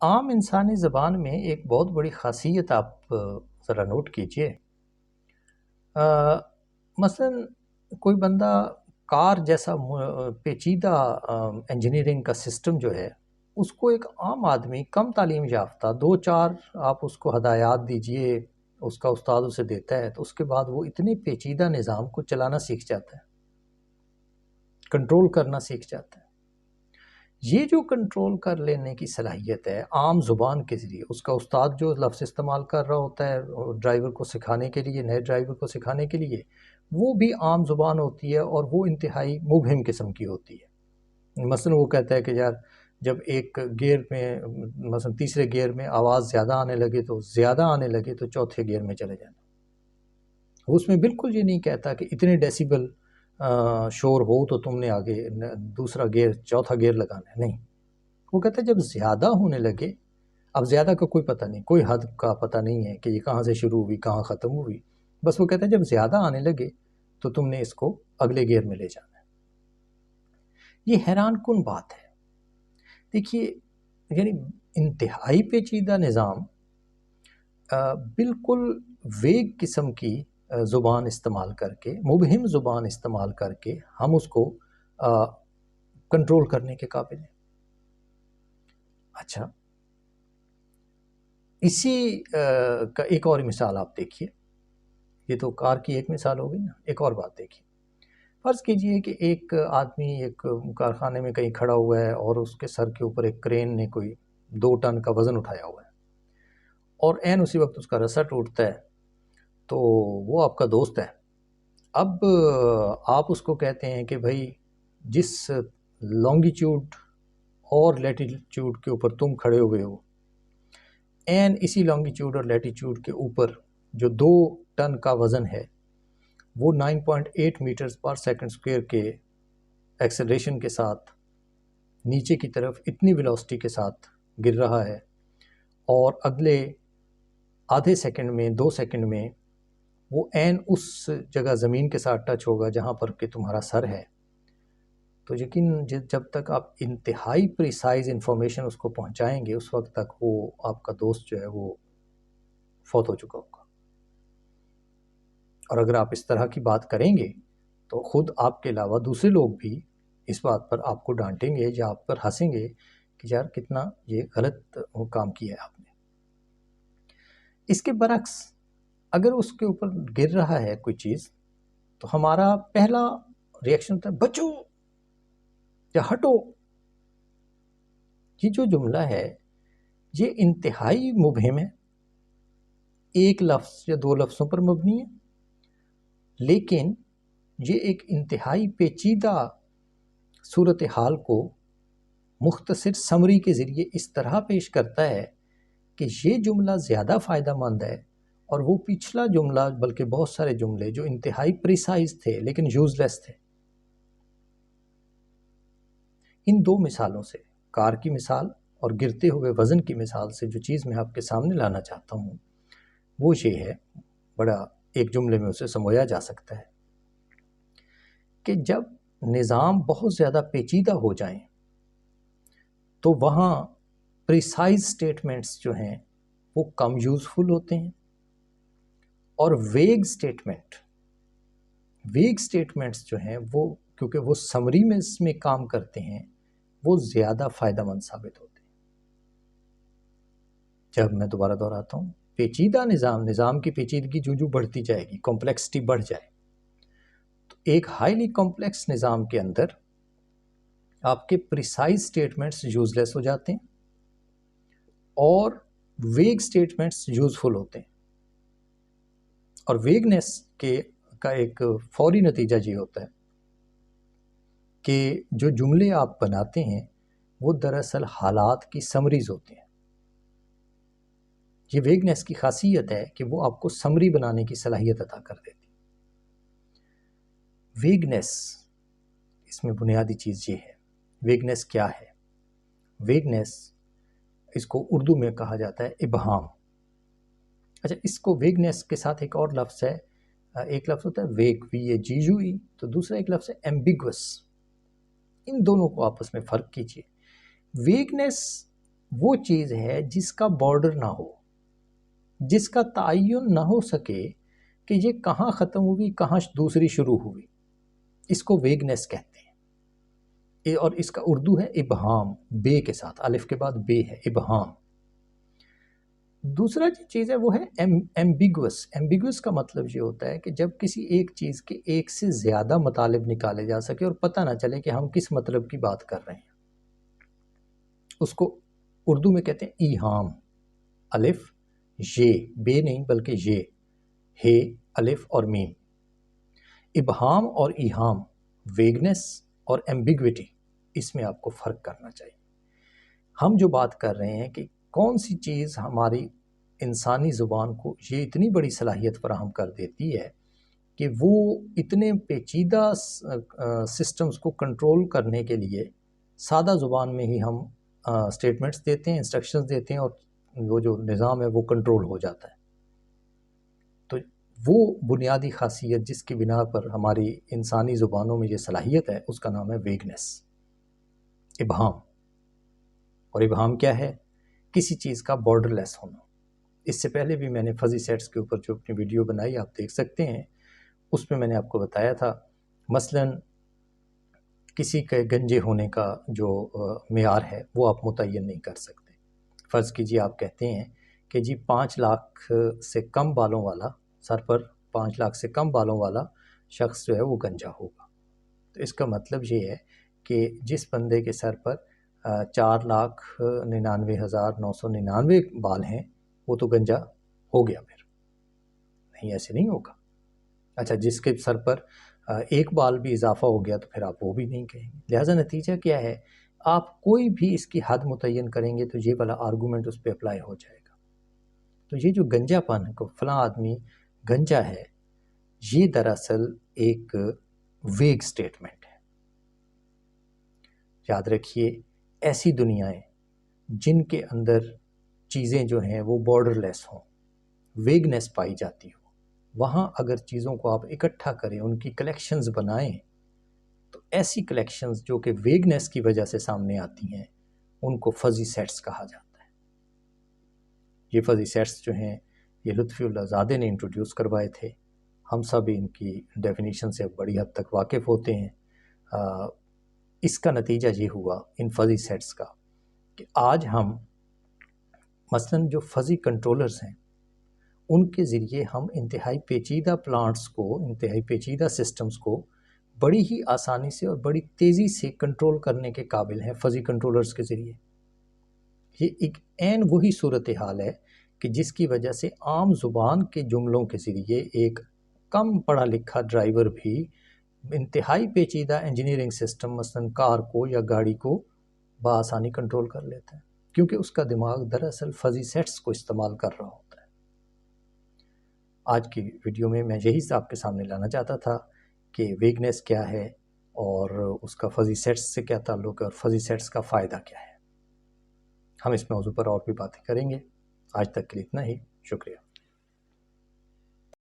عام انسانی زبان میں ایک بہت بڑی خاصیت آپ ذرا نوٹ کیجئے. مثلا کوئی بندہ کار جیسا پیچیدہ انجینئرنگ کا سسٹم جو ہے اس کو ایک عام آدمی کم تعلیم یافتہ 2-4 آپ اس کو ہدایات دیجئے، اس کا استاد اسے دیتا ہے تو اس کے بعد وہ اتنے پیچیدہ نظام کو چلانا سیکھ جاتا ہے، کنٹرول کرنا سیکھ جاتا ہے. یہ جو کنٹرول کر لینے کی صلاحیت ہے عام زبان کے ذریعے، اس کا استاد جو لفظ استعمال کر رہا ہوتا ہے ڈرائیور کو سکھانے کے لیے، نئے ڈرائیور کو سکھانے کے لیے، وہ بھی عام زبان ہوتی ہے اور وہ انتہائی مبہم قسم کی ہوتی ہے. مثلا وہ کہتا ہے کہ یار جب ایک گیئر میں مثلا تیسرے گیئر میں آواز زیادہ آنے لگے تو چوتھے گیئر میں چلے جانا. اس میں بالکل یہ نہیں کہتا کہ اتنے ڈیسیبل شور ہو تو تم نے آگے دوسرا گیئر چوتھا گیئر لگانا ہے، نہیں. وہ کہتا ہے جب زیادہ ہونے لگے، اب زیادہ کا کوئی پتہ نہیں، کوئی حد کا پتہ نہیں ہے کہ یہ کہاں سے شروع ہوئی کہاں ختم ہوئی، بس وہ کہتا ہے جب زیادہ آنے لگے تو تم نے اس کو اگلے گیئر میں لے جانا ہے. یہ حیران کن بات ہے. دیکھیے یعنی انتہائی پیچیدہ نظام بالکل ویگ قسم کی زبان استعمال کر کے، مبہم زبان استعمال کر کے ہم اس کو کنٹرول کرنے کے قابل ہیں. اچھا، اسی کا ایک اور مثال آپ دیکھیے. یہ تو کار کی ایک مثال ہو گئی نا، ایک اور بات دیکھیے. فرض کیجئے کہ ایک آدمی ایک کارخانے میں کہیں کھڑا ہوا ہے اور اس کے سر کے اوپر ایک کرین نے کوئی 2 ٹن کا وزن اٹھایا ہوا ہے اور عین اسی وقت اس کا رسا ٹوٹتا ہے تو وہ آپ کا دوست ہے. اب آپ اس کو کہتے ہیں کہ بھائی جس لانگیچیوڈ اور لیٹیچیوڈ کے اوپر تم کھڑے ہوئے ہو، این اسی لانگیچیوڈ اور لیٹیچیوڈ کے اوپر جو 2 ٹن کا وزن ہے وہ 9.8 میٹرز پر سیکنڈ سکوئر کے ایکسلریشن کے ساتھ نیچے کی طرف اتنی ویلوسٹی کے ساتھ گر رہا ہے، اور اگلے آدھے سیکنڈ میں 2 سیکنڈ میں وہ عین اس جگہ زمین کے ساتھ ٹچ ہوگا جہاں پر کہ تمہارا سر ہے. تو یقین جب تک آپ انتہائی پریسائز انفارمیشن اس کو پہنچائیں گے اس وقت تک وہ آپ کا دوست جو ہے وہ فوت ہو چکا ہوگا. اور اگر آپ اس طرح کی بات کریں گے تو خود آپ کے علاوہ دوسرے لوگ بھی اس بات پر آپ کو ڈانٹیں گے یا آپ پر ہنسیں گے کہ یار کتنا یہ غلط کام کیا ہے آپ نے. اس کے برعکس اگر اس کے اوپر گر رہا ہے کوئی چیز تو ہمارا پہلا ریئیکشن ہوتا ہے بچو یا ہٹو. یہ جو جملہ ہے یہ انتہائی مبہم ہے، ایک لفظ یا 2 لفظوں پر مبنی ہے، لیکن یہ ایک انتہائی پیچیدہ صورتحال کو مختصر سمری کے ذریعے اس طرح پیش کرتا ہے کہ یہ جملہ زیادہ فائدہ مند ہے، اور وہ پچھلا جملہ بلکہ بہت سارے جملے جو انتہائی پریسائز تھے لیکن یوز لیس تھے. ان 2 مثالوں سے، کار کی مثال اور گرتے ہوئے وزن کی مثال سے، جو چیز میں آپ کے سامنے لانا چاہتا ہوں وہ یہ ہے، بڑا ایک جملے میں اسے سمویا جا سکتا ہے کہ جب نظام بہت زیادہ پیچیدہ ہو جائیں تو وہاں پریسائز سٹیٹمنٹس جو ہیں وہ کم یوزفل ہوتے ہیں، اور ویگ سٹیٹمنٹس جو ہیں وہ کیونکہ وہ سمری میں کام کرتے ہیں وہ زیادہ فائدہ مند ثابت ہوتے ہیں. جب میں دوبارہ دہراتا ہوں، پیچیدہ نظام کی پیچیدگی جو بڑھتی جائے گی، کمپلیکسٹی بڑھ جائے تو ایک ہائیلی کمپلیکس نظام کے اندر آپ کے پریسائز سٹیٹمنٹس یوز لیس ہو جاتے ہیں اور ویگ سٹیٹمنٹس یوزفل ہوتے ہیں. اور ویگنیس کا ایک فوری نتیجہ یہ ہوتا ہے کہ جو جملے آپ بناتے ہیں وہ دراصل حالات کی سمریز ہوتے ہیں. یہ ویگنیس کی خاصیت ہے کہ وہ آپ کو سمری بنانے کی صلاحیت عطا کر دیتی. ویگنیس، اس میں بنیادی چیز یہ ہے. ویگنیس کیا ہے؟ ویگنیس اس کو اردو میں کہا جاتا ہے ابہام. اچھا، اس کو ویگنیس کے ساتھ ایک اور لفظ ہے، ایک لفظ ہوتا ہے ویگ، VAGUE، تو دوسرا ایک لفظ ہے ایمبیگوس. ان دونوں کو آپس میں فرق کیجئے. ویگنیس وہ چیز ہے جس کا بارڈر نہ ہو، جس کا تعین نہ ہو سکے کہ یہ کہاں ختم ہوئی کہاں دوسری شروع ہوئی، اس کو ویگنس کہتے ہیں۔ اور اس کا اردو ہے ابہام، بے کے ساتھ، الف کے بعد بے ہے، ابہام۔ دوسرا جو چیز ہے وہ ہے ایمبیگوس۔ ایمبیگوس کا مطلب یہ ہوتا ہے کہ جب کسی ایک چیز کے ایک سے زیادہ مطالب نکالے جا سکے اور پتہ نہ چلے کہ ہم کس مطلب کی بات کر رہے ہیں، اس کو اردو میں کہتے ہیں ایہام، الف یہ، بے نہیں بلکہ یہ، ہے الف اور میم۔ ابہام اور ایہام، ویگنس اور ایمبیگوٹی، اس میں آپ کو فرق کرنا چاہیے۔ ہم جو بات کر رہے ہیں کہ کون سی چیز ہماری انسانی زبان کو یہ اتنی بڑی صلاحیت فراہم کر دیتی ہے کہ وہ اتنے پیچیدہ سسٹمز کو کنٹرول کرنے کے لیے سادہ زبان میں ہی ہم اسٹیٹمنٹس دیتے ہیں، انسٹرکشنز دیتے ہیں، اور وہ جو نظام ہے وہ کنٹرول ہو جاتا ہے۔ تو وہ بنیادی خاصیت جس کی بنا پر ہماری انسانی زبانوں میں یہ صلاحیت ہے، اس کا نام ہے ویگنس، ابہام۔ اور ابہام کیا ہے؟ کسی چیز کا بارڈر لیس ہونا۔ اس سے پہلے بھی میں نے فزی سیٹس کے اوپر جو اپنی ویڈیو بنائی آپ دیکھ سکتے ہیں، اس میں نے آپ کو بتایا تھا مثلاً کسی کے گنجے ہونے کا جو معیار ہے وہ آپ متعین نہیں کر سکتے۔ فرض کیجئے آپ کہتے ہیں کہ جی 5 لاکھ سے کم بالوں والا، سر پر 5 لاکھ سے کم بالوں والا شخص جو ہے وہ گنجا ہوگا۔ تو اس کا مطلب یہ ہے کہ جس بندے کے سر پر 4,99,999 بال ہیں وہ تو گنجا ہو گیا، پھر نہیں، ایسے نہیں ہوگا۔ اچھا، جس کے سر پر ایک بال بھی اضافہ ہو گیا تو پھر آپ وہ بھی نہیں کہیں گے۔ لہٰذا نتیجہ کیا ہے، آپ کوئی بھی اس کی حد متعین کریں گے تو یہ والا آرگومنٹ اس پہ اپلائی ہو جائے گا۔ تو یہ جو گنجا پن ہے، فلاں آدمی گنجا ہے، یہ دراصل ایک ویگ سٹیٹمنٹ ہے۔ یاد رکھیے، ایسی دنیایں جن کے اندر چیزیں جو ہیں وہ بارڈر لیس ہوں، ویگنس پائی جاتی ہو، وہاں اگر چیزوں کو آپ اکٹھا کریں، ان کی کلیکشنز بنائیں، تو ایسی کلیکشنز جو کہ ویگنس کی وجہ سے سامنے آتی ہیں ان کو فزی سیٹس کہا جاتا ہے۔ یہ فزی سیٹس جو ہیں یہ لطفی اللہ زادے نے انٹروڈیوس کروائے تھے۔ ہم سب ان کی ڈیفینیشن سے بڑی حد تک واقف ہوتے ہیں۔ اس کا نتیجہ یہ ہوا ان فزی سیٹس کا کہ آج ہم مثلاً جو فزی کنٹرولرز ہیں ان کے ذریعے ہم انتہائی پیچیدہ پلانٹس کو، انتہائی پیچیدہ سسٹمز کو بڑی ہی آسانی سے اور بڑی تیزی سے کنٹرول کرنے کے قابل ہیں فزی کنٹرولرز کے ذریعے۔ یہ ایک عین وہی صورتحال ہے کہ جس کی وجہ سے عام زبان کے جملوں کے ذریعے ایک کم پڑھا لکھا ڈرائیور بھی انتہائی پیچیدہ انجینئرنگ سسٹم مثلاً کار کو یا گاڑی کو بآسانی کنٹرول کر لیتا ہے، کیونکہ اس کا دماغ دراصل فزی سیٹس کو استعمال کر رہا ہوتا ہے۔ آج کی ویڈیو میں یہی آپ کے سامنے لانا چاہتا تھا کہ ویگنس کیا ہے اور اس کا فزی سیٹس سے کیا تعلق ہے اور فزی سیٹس کا فائدہ کیا ہے۔ ہم اس موضوع پر اور بھی باتیں کریں گے۔ آج تک کے لیے اتنا ہی، شکریہ۔